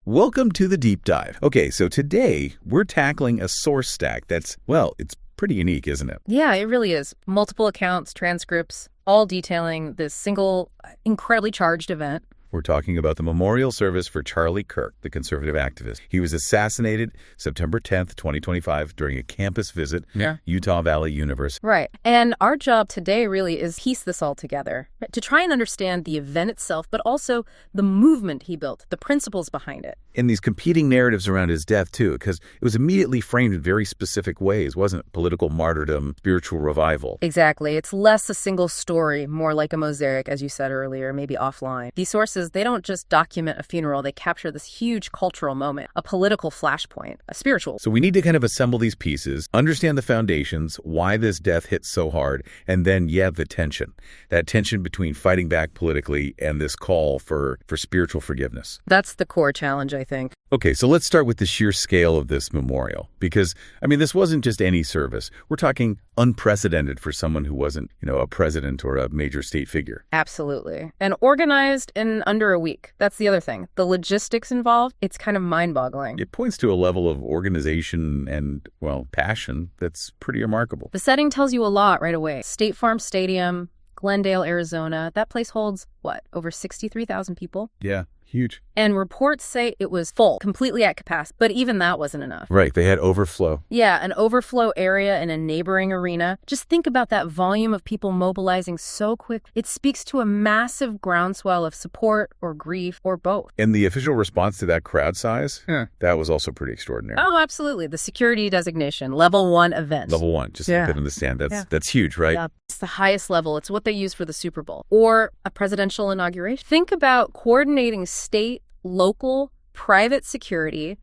Welcome to the Deep Dive. Okay, so today we're tackling a source stack that's, well, it's pretty unique, isn't it? Yeah, it really is. Multiple accounts, transcripts, all detailing this single, incredibly charged event. We're talking about the memorial service for Charlie Kirk, the conservative activist. He was assassinated September 10th, 2025, during a campus visit, Utah Valley University. Right. And our job today really is piece this all together, to try and understand the event itself, but also the movement he built, the principles behind it. And these competing narratives around his death, too, because it was immediately framed in very specific ways, wasn't it? Political martyrdom, spiritual revival. Exactly. It's less a single story, more like a mosaic, as you said earlier, maybe offline. These sources, they don't just document a funeral, they capture this huge cultural moment, a political flashpoint, a spiritual. So we need to kind of assemble these pieces, understand the foundations, why this death hit so hard, and then, the tension. That tension between fighting back politically and this call for spiritual forgiveness. That's the core challenge, I think. Okay, so let's start with the sheer scale of this memorial, because, this wasn't just any service. We're talking unprecedented for someone who wasn't, a president or a major state figure. Absolutely. And organized in under a week. That's the other thing. The logistics involved, it's kind of mind-boggling. It points to a level of organization and, passion that's pretty remarkable. The setting tells you a lot right away. State Farm Stadium, Glendale, Arizona. That place holds, over 63,000 people? Yeah. Huge. And reports say it was full, completely at capacity. But even that wasn't enough. Right. They had overflow. Yeah, an overflow area in a neighboring arena. Just think about that volume of people mobilizing so quick. It speaks to a massive groundswell of support or grief or both. And the official response to that crowd size, that was also pretty extraordinary. Oh, absolutely. The security designation, level 1 event. Level 1, just to put in the stand. That's huge, right? Yeah. It's the highest level. It's what they use for the Super Bowl or a presidential inauguration. Think about coordinating state, local, private security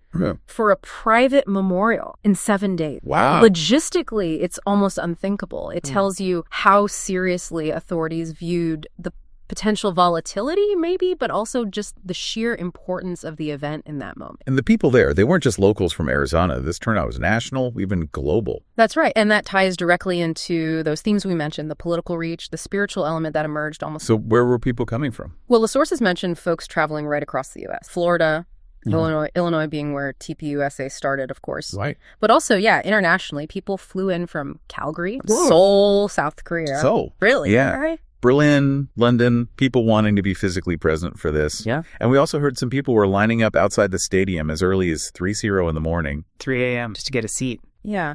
for a private memorial in 7 days. Wow. Logistically, it's almost unthinkable. It tells you how seriously authorities viewed the potential volatility, maybe, but also just the sheer importance of the event in that moment. And the people there, they weren't just locals from Arizona. This turnout was national, even global. That's right. And that ties directly into those themes we mentioned, the political reach, the spiritual element that emerged almost. So where were people coming from? Well, the sources mentioned folks traveling right across the U.S. Florida, Illinois being where TPUSA started, of course. Right. But also, internationally, people flew in from Calgary, Seoul, South Korea. Seoul. Really? Yeah. Right? Berlin, London, people wanting to be physically present for this. Yeah. And we also heard some people were lining up outside the stadium as early as 3:00 in the morning. 3 a.m. just to get a seat. Yeah.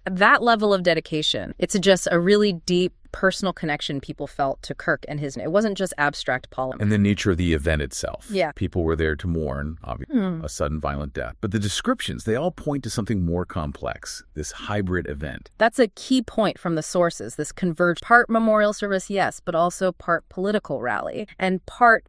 That level of dedication, it's just a really deep personal connection people felt to Kirk and his name. It wasn't just abstract politics. And the nature of the event itself. Yeah. People were there to mourn, obviously, a sudden violent death. But the descriptions, they all point to something more complex, this hybrid event. That's a key point from the sources, this converged part memorial service, yes, but also part political rally. And part,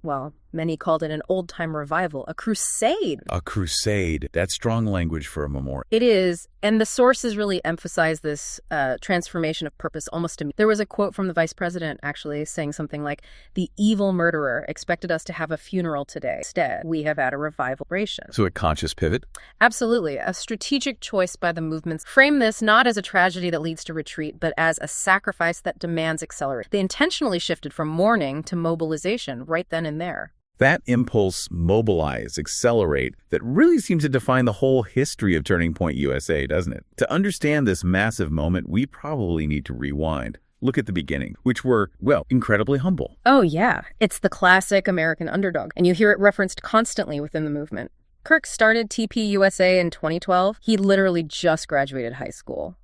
many called it an old-time revival, a crusade. A crusade. That's strong language for a memorial. It is. And the sources really emphasize this transformation of purpose almost immediately. There was a quote from the vice president actually saying something like, "The evil murderer expected us to have a funeral today. Instead, we have had a revival." So a conscious pivot? Absolutely. A strategic choice by the movements. Frame this not as a tragedy that leads to retreat, but as a sacrifice that demands acceleration. They intentionally shifted from mourning to mobilization right then and there. That impulse, mobilize, accelerate, that really seems to define the whole history of Turning Point USA, doesn't it? To understand this massive moment, we probably need to rewind. Look at the beginning, which were, incredibly humble. Oh, yeah. It's the classic American underdog, and you hear it referenced constantly within the movement. Kirk started TPUSA in 2012. He literally just graduated high school,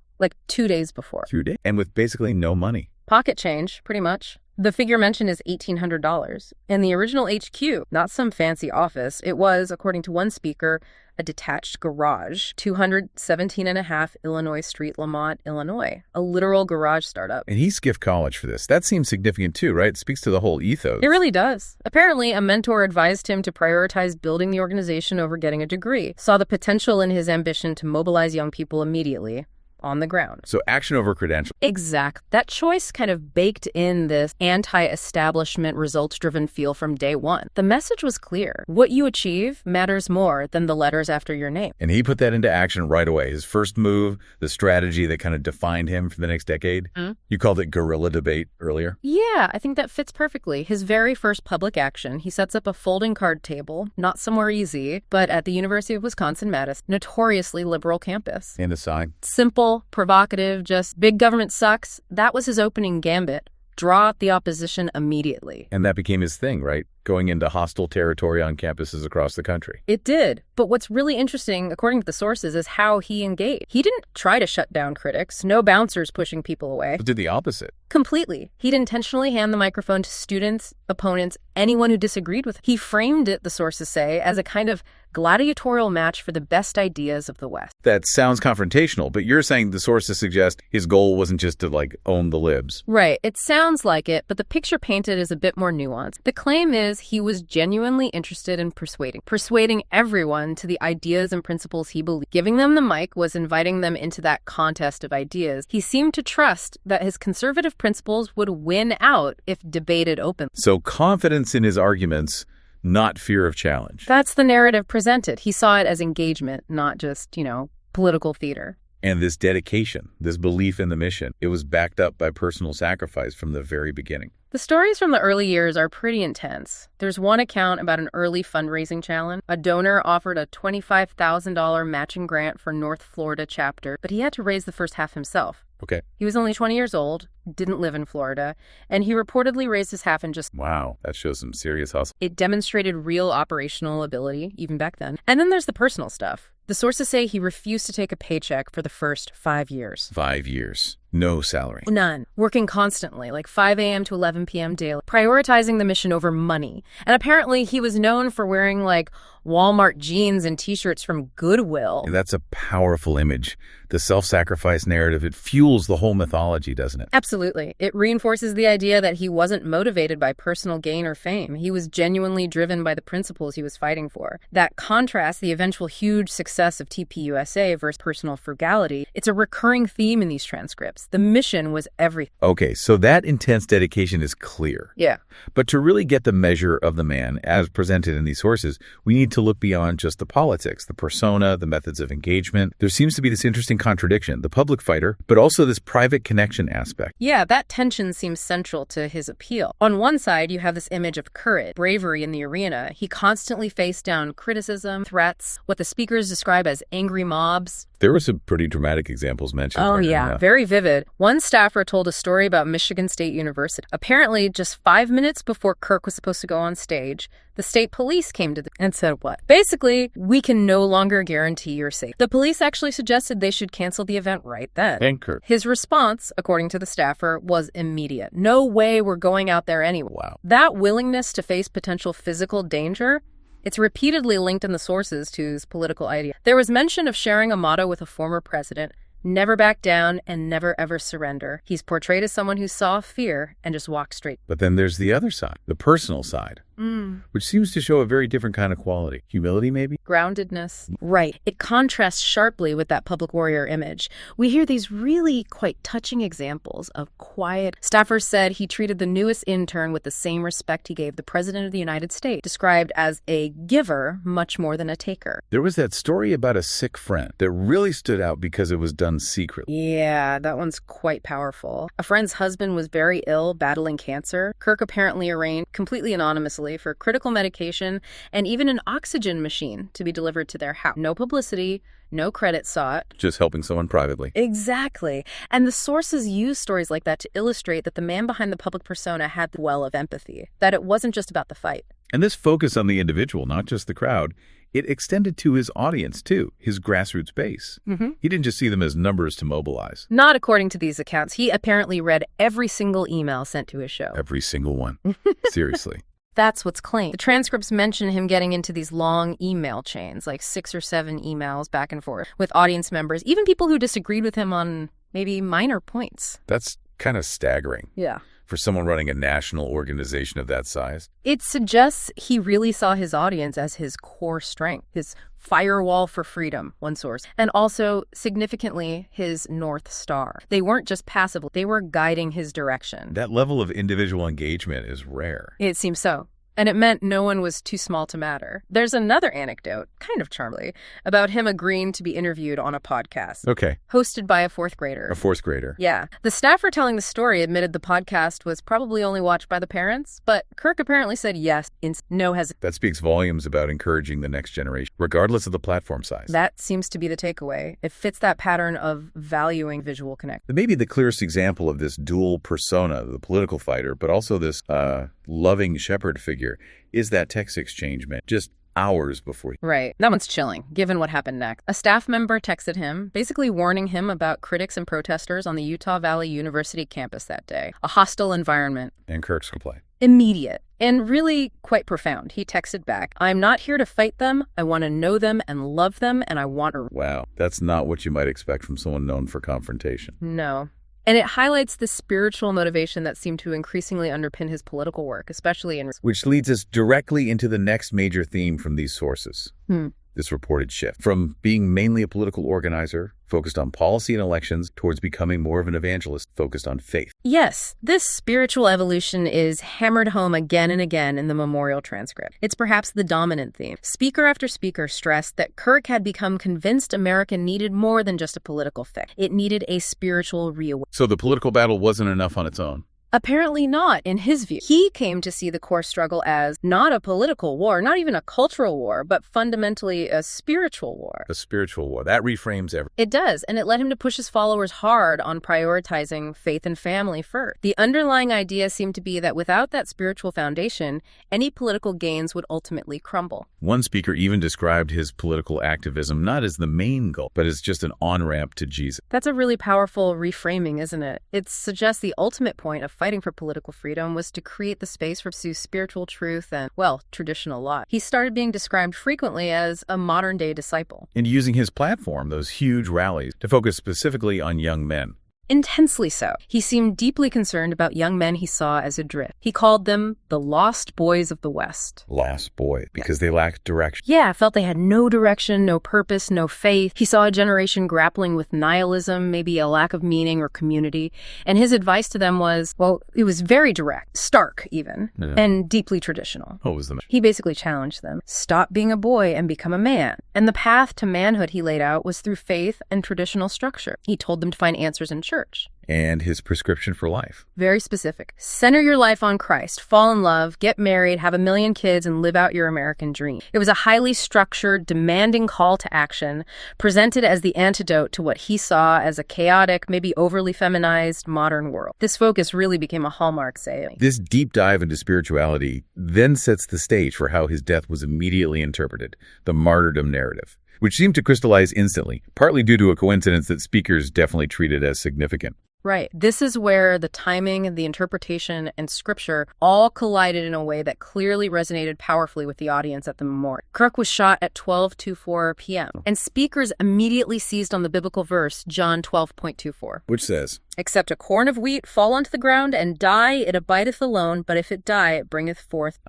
2 days before. 2 days? And with basically no money. Pocket change, pretty much. The figure mentioned is $1,800. And the original HQ, not some fancy office, it was, according to one speaker, a detached garage, 217.5 Illinois Street, Lamont, Illinois, a literal garage startup. And he skipped college for this. That seems significant too, right? It speaks to the whole ethos. It really does. Apparently, a mentor advised him to prioritize building the organization over getting a degree, saw the potential in his ambition to mobilize young people immediately. on the ground. So action over credentials. Exact. That choice kind of baked in this anti-establishment, results-driven feel from day one. The message was clear. What you achieve matters more than the letters after your name. And he put that into action right away. His first move, the strategy that kind of defined him for the next decade. You called it guerrilla debate earlier. Yeah, I think that fits perfectly. His very first public action, he sets up a folding card table, not somewhere easy, but at the University of Wisconsin-Madison, notoriously liberal campus. And a sign. Simple, provocative, just big government sucks. That was his opening gambit. Draw out the opposition immediately. And that became his thing, right? Going into hostile territory on campuses across the country. It did. But what's really interesting, according to the sources, is how he engaged. He didn't try to shut down critics. No bouncers pushing people away. But did the opposite. Completely. He'd intentionally hand the microphone to students, opponents, anyone who disagreed with him. He framed it, the sources say, as a kind of gladiatorial match for the best ideas of the West. That sounds confrontational, but you're saying the sources suggest his goal wasn't just to, own the libs. Right. It sounds like it, but the picture painted is a bit more nuanced. The claim is he was genuinely interested in persuading everyone to the ideas and principles he believed. Giving them the mic was inviting them into that contest of ideas. He seemed to trust that his conservative principles would win out if debated openly. So confidence in his arguments, not fear of challenge. That's the narrative presented. He saw it as engagement, not just, political theater. And this dedication, this belief in the mission, it was backed up by personal sacrifice from the very beginning. The stories from the early years are pretty intense. There's one account about an early fundraising challenge. A donor offered a $25,000 matching grant for North Florida chapter, but he had to raise the first half himself. Okay. He was only 20 years old, didn't live in Florida, and he reportedly raised his half in just... Wow, that shows some serious hustle. It demonstrated real operational ability, even back then. And then there's the personal stuff. The sources say he refused to take a paycheck for the first 5 years. 5 years. No salary. None. Working constantly, 5 a.m. to 11 p.m. daily, prioritizing the mission over money. And apparently he was known for wearing Walmart jeans and T-shirts from Goodwill. That's a powerful image. The self-sacrifice narrative, it fuels the whole mythology, doesn't it? Absolutely. It reinforces the idea that he wasn't motivated by personal gain or fame. He was genuinely driven by the principles he was fighting for. That contrasts the eventual huge success of TPUSA versus personal frugality. It's a recurring theme in these transcripts. The mission was everything. Okay, so that intense dedication is clear. Yeah. But to really get the measure of the man, as presented in these sources, we need to look beyond just the politics, the persona, the methods of engagement. There seems to be this interesting contradiction, the public fighter, but also this private connection aspect. Yeah, that tension seems central to his appeal. On one side, you have this image of courage, bravery in the arena. He constantly faced down criticism, threats, what the speakers describe as angry mobs. There were some pretty dramatic examples mentioned. Oh, yeah. Very vivid. One staffer told a story about Michigan State University. Apparently, just 5 minutes before Kirk was supposed to go on stage, the state police came to and said what? Basically, we can no longer guarantee your safety. The police actually suggested they should cancel the event right then. And Kirk. His response, according to the staffer, was immediate. No way, we're going out there anyway. Wow. That willingness to face potential physical danger, it's repeatedly linked in the sources to his political idea. There was mention of sharing a motto with a former president: never back down and never ever surrender. He's portrayed as someone who saw fear and just walked straight. But then there's the other side, the personal side, which seems to show a very different kind of quality. Humility, maybe? Groundedness. Right. It contrasts sharply with that public warrior image. We hear these really quite touching examples of quiet. Staffers said he treated the newest intern with the same respect he gave the President of the United States, described as a giver much more than a taker. There was that story about a sick friend that really stood out because it was done secretly. Yeah, that one's quite powerful. A friend's husband was very ill, battling cancer. Kirk apparently arranged, completely anonymously, for critical medication and even an oxygen machine to be delivered to their house. No publicity, no credit sought. Just helping someone privately. Exactly. And the sources use stories like that to illustrate that the man behind the public persona had the well of empathy, that it wasn't just about the fight. And this focus on the individual, not just the crowd, it extended to his audience, too, his grassroots base. He didn't just see them as numbers to mobilize. Not according to these accounts. He apparently read every single email sent to his show. Every single one. Seriously. That's what's claimed. The transcripts mention him getting into these long email chains, 6 or 7 emails back and forth with audience members, even people who disagreed with him on maybe minor points. That's kind of staggering. Yeah. for someone running a national organization of that size? It suggests he really saw his audience as his core strength, his firewall for freedom, one source, and also, significantly, his North Star. They weren't just passive, they were guiding his direction. That level of individual engagement is rare. It seems so. And it meant no one was too small to matter. There's another anecdote, kind of charming, about him agreeing to be interviewed on a podcast. Okay. Hosted by a fourth grader. A fourth grader. Yeah. The staffer telling the story admitted the podcast was probably only watched by the parents, but Kirk apparently said yes in no hesitation. That speaks volumes about encouraging the next generation, regardless of the platform size. That seems to be the takeaway. It fits that pattern of valuing visual connection. Maybe the clearest example of this dual persona, the political fighter, but also this loving shepherd figure, is that text exchange, man, just hours before. Right. That one's chilling, given what happened next. A staff member texted him, basically warning him about critics and protesters on the Utah Valley University campus that day. A hostile environment. And Kirk's reply. Immediate. And really quite profound. He texted back, "I'm not here to fight them. I want to know them and love them, and I want to..." Wow. That's not what you might expect from someone known for confrontation. No. And it highlights the spiritual motivation that seemed to increasingly underpin his political work, especially in... Which leads us directly into the next major theme from these sources. This reported shift from being mainly a political organizer, focused on policy and elections, towards becoming more of an evangelist, focused on faith. Yes, this spiritual evolution is hammered home again and again in the memorial transcript. It's perhaps the dominant theme. Speaker after speaker stressed that Kirk had become convinced America needed more than just a political fix. It needed a spiritual reawakening. So the political battle wasn't enough on its own? Apparently not, in his view. He came to see the core struggle as not a political war, not even a cultural war, but fundamentally a spiritual war. A spiritual war. That reframes everything. It does, and it led him to push his followers hard on prioritizing faith and family first. The underlying idea seemed to be that without that spiritual foundation, any political gains would ultimately crumble. One speaker even described his political activism not as the main goal, but as just an on-ramp to Jesus. That's a really powerful reframing, isn't it? It suggests the ultimate point of fighting for political freedom was to create the space for pursue spiritual truth and, well, traditional law. He started being described frequently as a modern-day disciple. And using his platform, those huge rallies, to focus specifically on young men. Intensely so. He seemed deeply concerned about young men he saw as adrift. He called them the lost boys of the West. Lost boy, because they lacked direction. Yeah, felt they had no direction, no purpose, no faith. He saw a generation grappling with nihilism, maybe a lack of meaning or community. And his advice to them was, well, it was very direct, stark even, and deeply traditional. What was the He basically challenged them. Stop being a boy and become a man. And the path to manhood he laid out was through faith and traditional structure. He told them to find answers in church. And his prescription for life. Very specific. Center your life on Christ, fall in love, get married, have 1 million kids, and live out your American dream. It was a highly structured, demanding call to action, presented as the antidote to what he saw as a chaotic, maybe overly feminized modern world. This focus really became a hallmark saying. This deep dive into spirituality then sets the stage for how his death was immediately interpreted, the martyrdom narrative, which seemed to crystallize instantly, partly due to a coincidence that speakers definitely treated as significant. Right. This is where the timing, the interpretation, and scripture all collided in a way that clearly resonated powerfully with the audience at the memorial. Kirk was shot at 12:24 p.m., and speakers immediately seized on the biblical verse, John 12:24. Which says, "Except a corn of wheat fall onto the ground and die, it abideth alone, but if it die, it bringeth forth."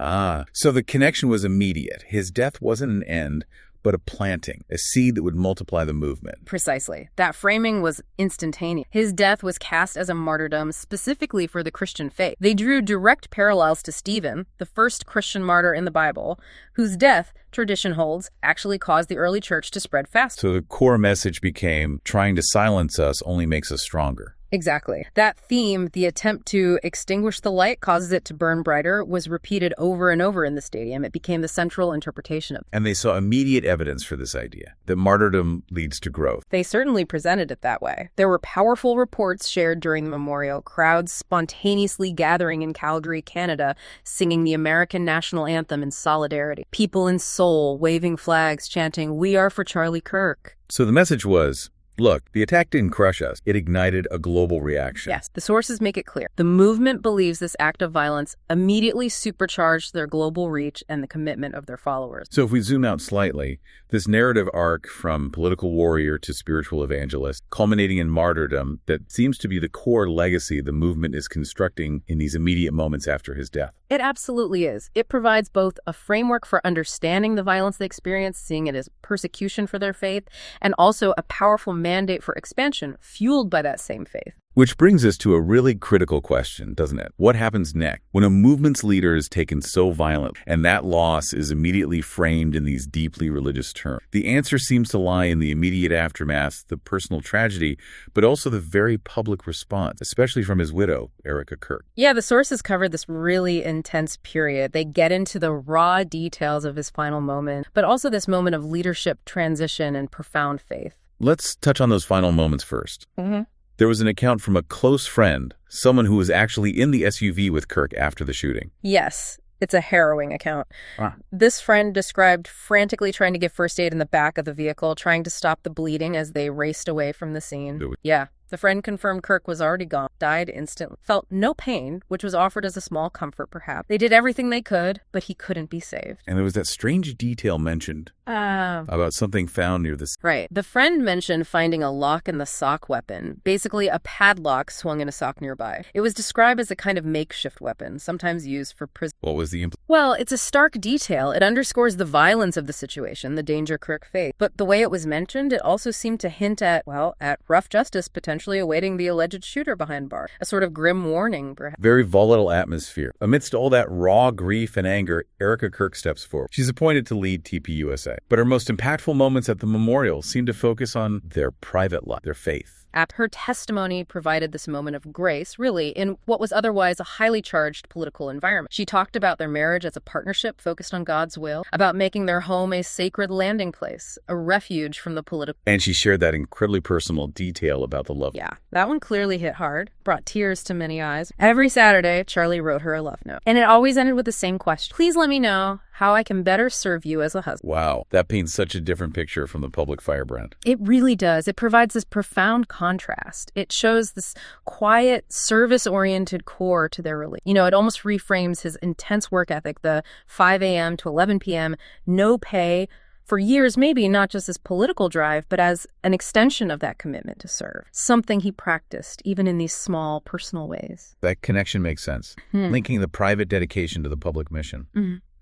So the connection was immediate. His death wasn't an end, but a planting, a seed that would multiply the movement. Precisely. That framing was instantaneous. His death was cast as a martyrdom specifically for the Christian faith. They drew direct parallels to Stephen, the first Christian martyr in the Bible, whose death, tradition holds, actually caused the early church to spread faster. So the core message became, trying to silence us only makes us stronger. Exactly. That theme, the attempt to extinguish the light causes it to burn brighter, was repeated over and over in the stadium. It became the central interpretation of it. And they saw immediate evidence for this idea, that martyrdom leads to growth. They certainly presented it that way. There were powerful reports shared during the memorial, crowds spontaneously gathering in Calgary, Canada, singing the American national anthem in solidarity. People in Seoul waving flags, chanting, "We are for Charlie Kirk." So the message was, Look, the attack didn't crush us. It ignited a global reaction. Yes, the sources make it clear. The movement believes this act of violence immediately supercharged their global reach and the commitment of their followers. So if we zoom out slightly, this narrative arc from political warrior to spiritual evangelist, culminating in martyrdom, that seems to be the core legacy the movement is constructing in these immediate moments after his death. It absolutely is. It provides both a framework for understanding the violence they experienced, seeing it as persecution for their faith, and also a powerful mandate for expansion fueled by that same faith. Which brings us to a really critical question, doesn't it? What happens next? When a movement's leader is taken so violent and that loss is immediately framed in these deeply religious terms, the answer seems to lie in the immediate aftermath, the personal tragedy, but also the very public response, especially from his widow, Erica Kirk. Yeah, the sources cover this really intense period. They get into the raw details of his final moment, but also this moment of leadership transition and profound faith. Let's touch on those final moments first. There was an account from a close friend, someone who was actually in the SUV with Kirk after the shooting. Yes, it's a harrowing account. This friend described frantically trying to give first aid in the back of the vehicle, trying to stop the bleeding as they raced away from the scene. Yeah. The friend confirmed Kirk was already gone, died instantly, felt no pain, which was offered as a small comfort perhaps. They did everything they could, but he couldn't be saved. And there was that strange detail mentioned about something found near the... Right. The friend mentioned finding a lock in the sock weapon, basically a padlock swung in a sock nearby. It was described as a kind of makeshift weapon, sometimes used for prison. What was the Well, it's a stark detail. It underscores the violence of the situation, the danger Kirk faced. But the way it was mentioned, it also seemed to hint at rough justice potentially awaiting the alleged shooter behind bars. A sort of grim warning, perhaps. Very volatile atmosphere. Amidst all that raw grief and anger, Erica Kirk steps forward. She's appointed to lead TPUSA. But her most impactful moments at the memorial seem to focus on their private life, their faith. Her testimony provided this moment of grace, really, in what was otherwise a highly charged political environment. She talked about their marriage as a partnership focused on God's will, about making their home a sacred landing place, a refuge from the political... And she shared that incredibly personal detail about the love. Yeah, that one clearly hit hard, brought tears to many eyes. Every Saturday, Charlie wrote her a love note. And it always ended with the same question. Please let me know how I can better serve you as a husband. Wow, that paints such a different picture from the public firebrand. It really does. It provides this profound contrast. It shows this quiet, service-oriented core to their religion. You know, it almost reframes his intense work ethic, the 5 a.m. to 11 p.m., no pay, for years, maybe not just as political drive, but as an extension of that commitment to serve. Something he practiced, even in these small, personal ways. That connection makes sense. Linking the private dedication to the public mission.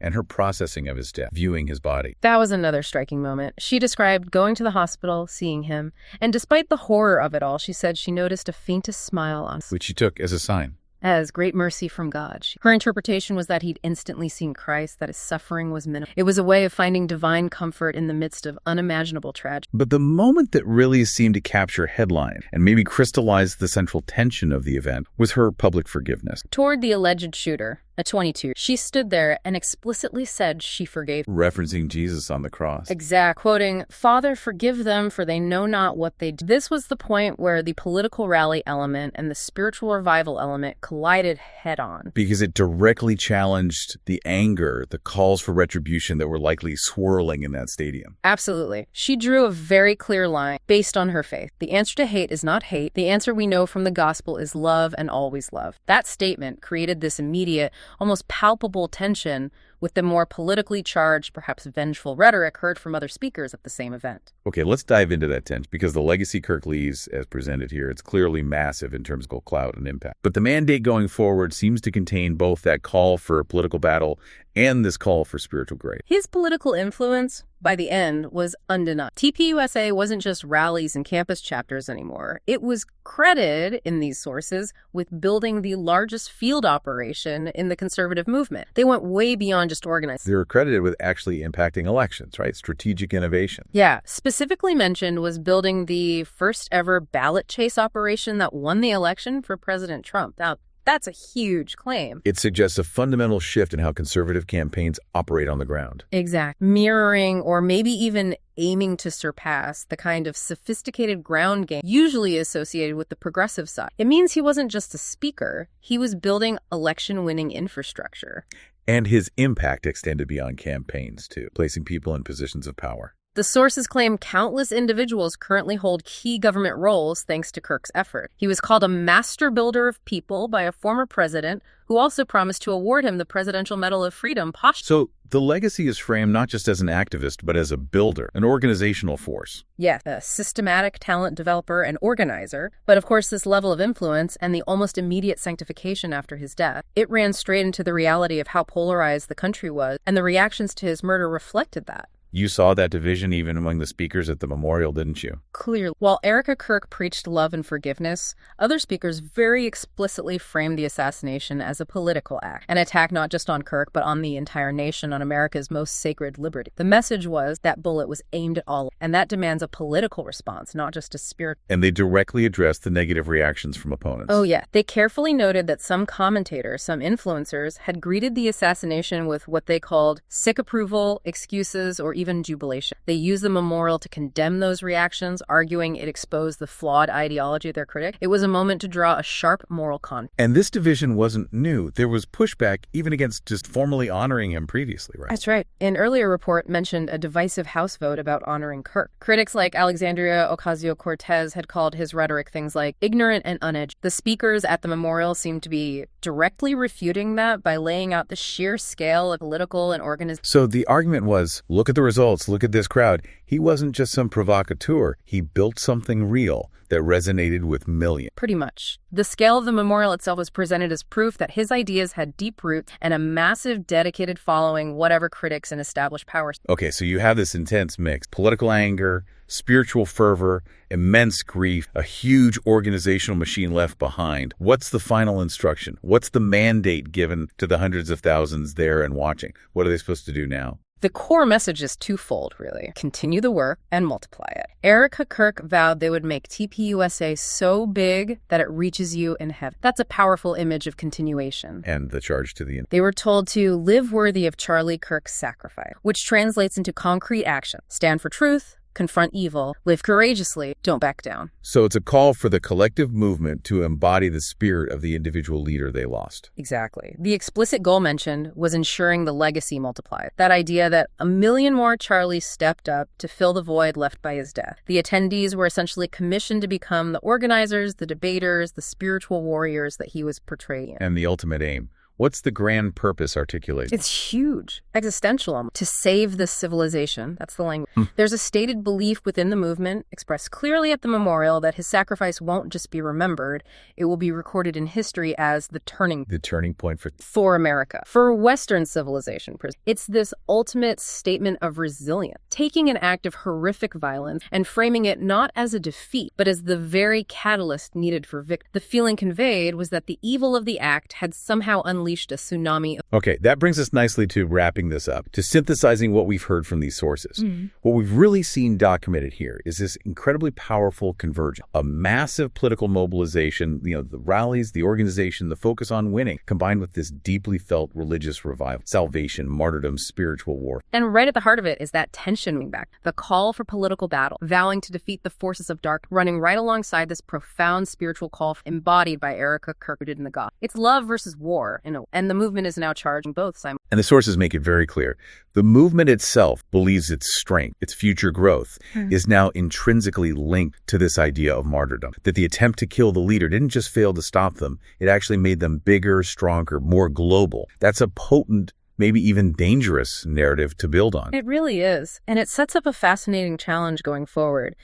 And her processing of his death, viewing his body. That was another striking moment. She described going to the hospital, seeing him, and despite the horror of it all, she said she noticed a faintest smile on... Which she took as a sign. As great mercy from God. Her interpretation was that he'd instantly seen Christ, that his suffering was minimal. It was a way of finding divine comfort in the midst of unimaginable tragedy. But the moment that really seemed to capture headline and maybe crystallize the central tension of the event was her public forgiveness. Toward the alleged shooter, a 22, she stood there and explicitly said she forgave. Referencing Jesus on the cross. Exact. Quoting, "Father, forgive them, for they know not what they do." This was the point where the political rally element and the spiritual revival element collided head-on. Because it directly challenged the anger, the calls for retribution that were likely swirling in that stadium. Absolutely. She drew a very clear line based on her faith. The answer to hate is not hate. The answer we know from the gospel is love and always love. That statement created this immediate, almost palpable tension with the more politically charged, perhaps vengeful rhetoric heard from other speakers at the same event. Okay, let's dive into that tension, because the legacy Kirk leaves, as presented here, it's clearly massive in terms of clout and impact. But the mandate going forward seems to contain both that call for political battle and this call for spiritual grace. His political influence, by the end, was undeniable. TPUSA wasn't just rallies and campus chapters anymore. It was credited in these sources with building the largest field operation in the conservative movement. They went way beyond just organizing. They were credited with actually impacting elections, right? Strategic innovation. Yeah. Specifically mentioned was building the first ever ballot chase operation that won the election for President Trump. Now, that's a huge claim. It suggests a fundamental shift in how conservative campaigns operate on the ground. Exactly. Mirroring or maybe even aiming to surpass the kind of sophisticated ground game usually associated with the progressive side. It means he wasn't just a speaker. He was building election-winning infrastructure. And his impact extended beyond campaigns, too, placing people in positions of power. The sources claim countless individuals currently hold key government roles thanks to Kirk's effort. He was called a master builder of people by a former president who also promised to award him the Presidential Medal of Freedom posthumously. So the legacy is framed not just as an activist, but as a builder, an organizational force. Yes, a systematic talent developer and organizer. But of course, this level of influence and the almost immediate sanctification after his death, it ran straight into the reality of how polarized the country was, and the reactions to his murder reflected that. You saw that division even among the speakers at the memorial, didn't you? Clearly. While Erica Kirk preached love and forgiveness, other speakers very explicitly framed the assassination as a political act, an attack not just on Kirk, but on the entire nation, on America's most sacred liberty. The message was that bullet was aimed at all, and that demands a political response, not just a spiritual. And they directly addressed the negative reactions from opponents. Oh, yeah. They carefully noted that some commentators, some influencers, had greeted the assassination with what they called sick approval, excuses, or even jubilation. They used the memorial to condemn those reactions, arguing it exposed the flawed ideology of their critic. It was a moment to draw a sharp moral conflict. And this division wasn't new. There was pushback even against just formally honoring him previously, right? That's right. An earlier report mentioned a divisive House vote about honoring Kirk. Critics like Alexandria Ocasio-Cortez had called his rhetoric things like ignorant and uneducated. The speakers at the memorial seemed to be directly refuting that by laying out the sheer scale of political and organizational. So the argument was, look at the results, look at this crowd. He wasn't just some provocateur. He built something real that resonated with millions. Pretty much. The scale of the memorial itself was presented as proof that his ideas had deep roots and a massive dedicated following, whatever critics and established powers. Okay, so you have this intense mix. Political anger, spiritual fervor, immense grief, a huge organizational machine left behind. What's the final instruction? What's the mandate given to the hundreds of thousands there and watching? What are they supposed to do now? The core message is twofold, really. Continue the work and multiply it. Erica Kirk vowed they would make TPUSA so big that it reaches you in heaven. That's a powerful image of continuation. And the charge to the end. They were told to live worthy of Charlie Kirk's sacrifice, which translates into concrete action. Stand for truth, confront evil, live courageously, don't back down. So it's a call for the collective movement to embody the spirit of the individual leader they lost. Exactly. The explicit goal mentioned was ensuring the legacy multiplied. That idea that a million more Charlies stepped up to fill the void left by his death. The attendees were essentially commissioned to become the organizers, the debaters, the spiritual warriors that he was portraying. And the ultimate aim. What's the grand purpose articulated? It's huge, existential, to save this civilization. That's the language. There's a stated belief within the movement, expressed clearly at the memorial, that his sacrifice won't just be remembered, it will be recorded in history as the turning point for America, for Western civilization. It's this ultimate statement of resilience, taking an act of horrific violence and framing it not as a defeat, but as the very catalyst needed for victory. The feeling conveyed was that the evil of the act had somehow unleashed a tsunami. Okay, that brings us nicely to wrapping this up, to synthesizing what we've heard from these sources. What we've really seen documented here is this incredibly powerful convergence, a massive political mobilization, the rallies, the organization, the focus on winning, combined with this deeply felt religious revival, salvation, martyrdom, spiritual war. And right at the heart of it is that tension back, the call for political battle, vowing to defeat the forces of dark, running right alongside this profound spiritual call embodied by Erica Kirk, rooted in the gospel. It's love versus war, and the movement is now charging both simultaneously. And the sources make it very clear. The movement itself believes its strength, its future growth, is now intrinsically linked to this idea of martyrdom. That the attempt to kill the leader didn't just fail to stop them, it actually made them bigger, stronger, more global. That's a potent, maybe even dangerous narrative to build on. It really is. And it sets up a fascinating challenge going forward.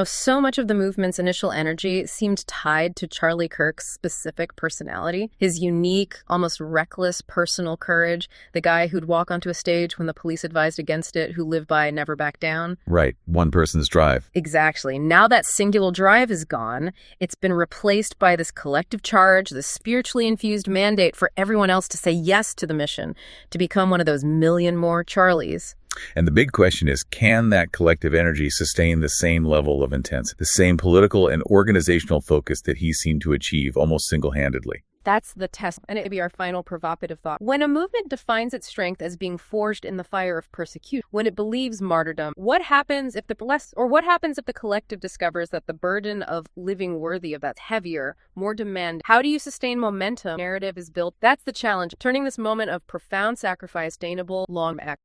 So much of the movement's initial energy seemed tied to Charlie Kirk's specific personality, his unique, almost reckless personal courage, the guy who'd walk onto a stage when the police advised against it, who lived by never back down. Right. One person's drive. Exactly. Now that singular drive is gone, it's been replaced by this collective charge, this spiritually infused mandate for everyone else to say yes to the mission, to become one of those million more Charlies. And the big question is, can that collective energy sustain the same level of intensity, the same political and organizational focus that he seemed to achieve almost single-handedly? That's the test, and it'd be our final provocative thought. When a movement defines its strength as being forged in the fire of persecution, when it believes martyrdom, what happens if the collective discovers that the burden of living worthy of that's heavier, more demand? How do you sustain momentum? Narrative is built. That's the challenge, turning this moment of profound sacrifice sustainable long act.